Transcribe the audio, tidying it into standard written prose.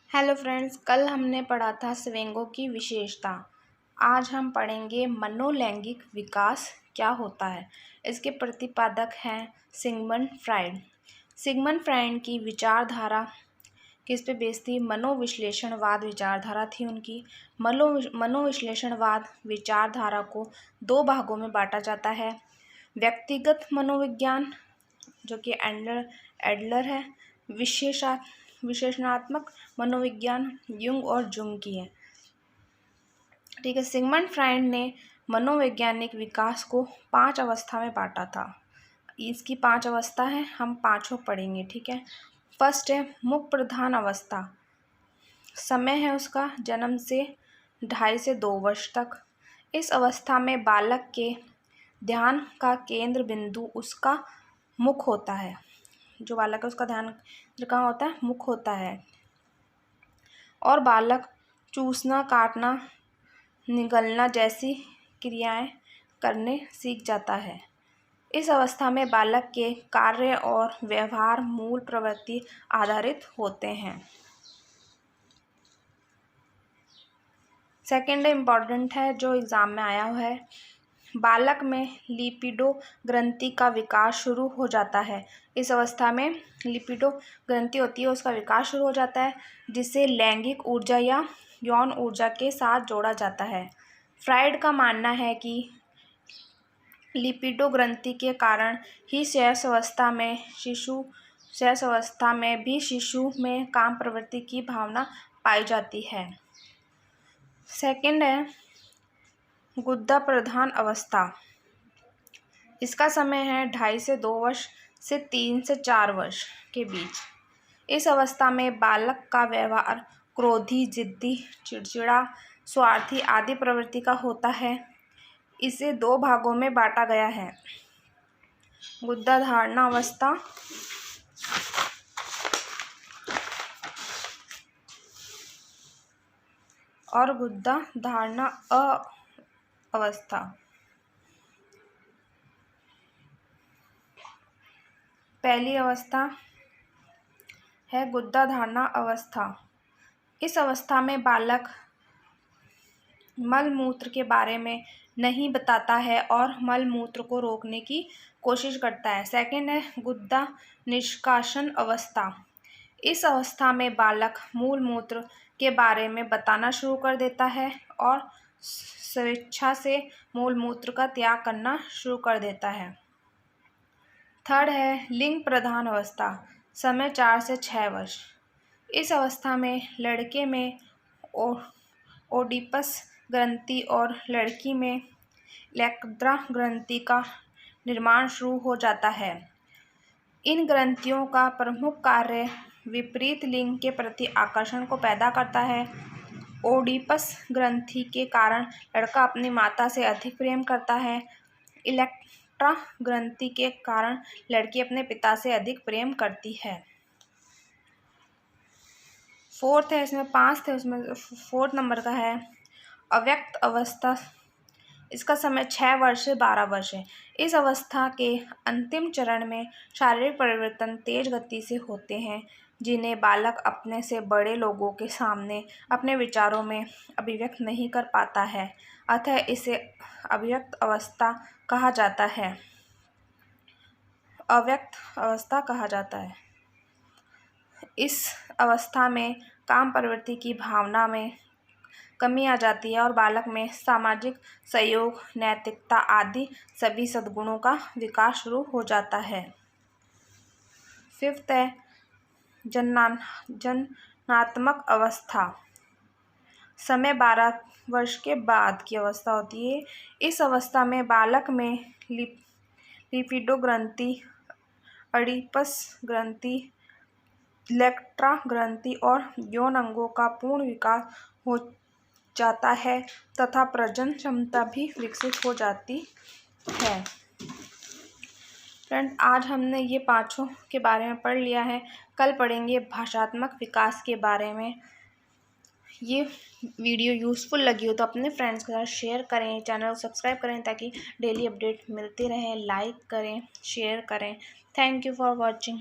Hello friends, कल हमने पढ़ा था स्विंगों की विशेषता। आज हम पढ़ेंगे मनोलैंगिक विकास क्या होता है। इसके प्रतिपादक हैं सिगमंड फ्राइड। सिगमंड फ्राइड की विचारधारा किस पे बेस्ड थी? मनोविश्लेषणवाद विचारधारा थी उनकी। मनोविश्लेषणवाद विचारधारा को दो भागों में बांटा जाता है। व्यक्तिगत मनोविज्ञान जो कि एडलर है, विशेषणात्मक मनोविज्ञान युंग और जुंग की है। ठीक है। सिगमंड फ्राइड ने मनोवैज्ञानिक विकास को 5 अवस्था में बांटा था। इसकी 5 अवस्था है, हम पांचों पढ़ेंगे। ठीक है। फर्स्ट है मुख प्रधान अवस्था। समय है उसका जन्म से 2.5 से 2 वर्ष तक। इस अवस्था में बालक के ध्यान का केंद्र बिंदु उसका मुख होता है। जो बालक है उसका ध्यान कहाँ होता है? मुख होता है। और बालक चूसना, काटना, निगलना जैसी क्रियाएं करने सीख जाता है। इस अवस्था में बालक के कार्य और व्यवहार मूल प्रवृत्ति आधारित होते हैं। सेकेंड इम्पॉर्टेंट है, जो एग्ज़ाम में आया हुआ है। बालक में लिपिडो ग्रंथि का विकास शुरू हो जाता है। इस अवस्था में लिपिडो ग्रंथि होती है, उसका विकास शुरू हो जाता है, जिसे लैंगिक ऊर्जा या यौन ऊर्जा के साथ जोड़ा जाता है। फ्राइड का मानना है कि लिपिडो ग्रंथि के कारण ही शैशव अवस्था में भी शिशु में काम प्रवृत्ति की भावना पाई जाती है। सेकेंड है गुद्दा प्रधान अवस्था। इसका समय है 2.5 से 2 वर्ष से 3 से 4 वर्ष के बीच। इस अवस्था में बालक का व्यवहार क्रोधी, जिद्दी, चिड़चिड़ा, स्वार्थी आदि प्रवृत्ति का होता है। इसे 2 भागों में बांटा गया है, गुद्दा धारणा अवस्था और गुद्दा धारणा अवस्था। पहली अवस्था है गुद्दा धारणा अवस्था। इस अवस्था में बालक मल मूत्र के बारे में नहीं बताता है और मल मूत्र को रोकने की कोशिश करता है। सेकेंड है गुद्दा निष्कासन अवस्था। इस अवस्था में बालक मूल मूत्र के बारे में बताना शुरू कर देता है और स्वेच्छा से मूल मूत्र का त्याग करना शुरू कर देता है। थर्ड है लिंग प्रधान अवस्था। समय 4 से 6 वर्ष। इस अवस्था में लड़के में ओडिपस ग्रंथि और लड़की में इलेक्ट्रा ग्रंथि का निर्माण शुरू हो जाता है। इन ग्रंथियों का प्रमुख कार्य विपरीत लिंग के प्रति आकर्षण को पैदा करता है। ओडिपस ग्रंथि के कारण लड़का अपनी माता से अधिक प्रेम करता है। इलेक्ट्रा ग्रंथि के कारण लड़की अपने पिता से अधिक प्रेम करती है। फोर्थ है, इसमें 5 थे, उसमें 4th नंबर का है अव्यक्त अवस्था। इसका समय 6 वर्ष से 12 वर्ष है। इस अवस्था के अंतिम चरण में शारीरिक परिवर्तन तेज गति से होते हैं, जिन्हें बालक अपने से बड़े लोगों के सामने अपने विचारों में अभिव्यक्त नहीं कर पाता है, अतः इसे अव्यक्त अवस्था कहा जाता है। अव्यक्त अवस्था कहा जाता है। इस अवस्था में काम प्रवृत्ति की भावना में कमी आ जाती है और बालक में सामाजिक सहयोग, नैतिकता आदि सभी सद्गुणों का विकास शुरू हो जाता है। 5th है जननात्मक अवस्था। समय 12 वर्ष के बाद की अवस्था होती है। इस अवस्था में बालक में लिपिडो ग्रंथि, ओडिपस ग्रंथि, इलेक्ट्रा ग्रंथि और यौन अंगों का पूर्ण विकास हो जाता है तथा प्रजनन क्षमता भी विकसित हो जाती है। फ्रेंड, आज हमने ये पांचों के बारे में पढ़ लिया है। कल पढ़ेंगे भाषात्मक विकास के बारे में। ये वीडियो यूज़फुल लगी हो तो अपने फ्रेंड्स के साथ शेयर करें, चैनल को सब्सक्राइब करें ताकि डेली अपडेट मिलती रहे। लाइक करें, शेयर करें। Thank you for watching.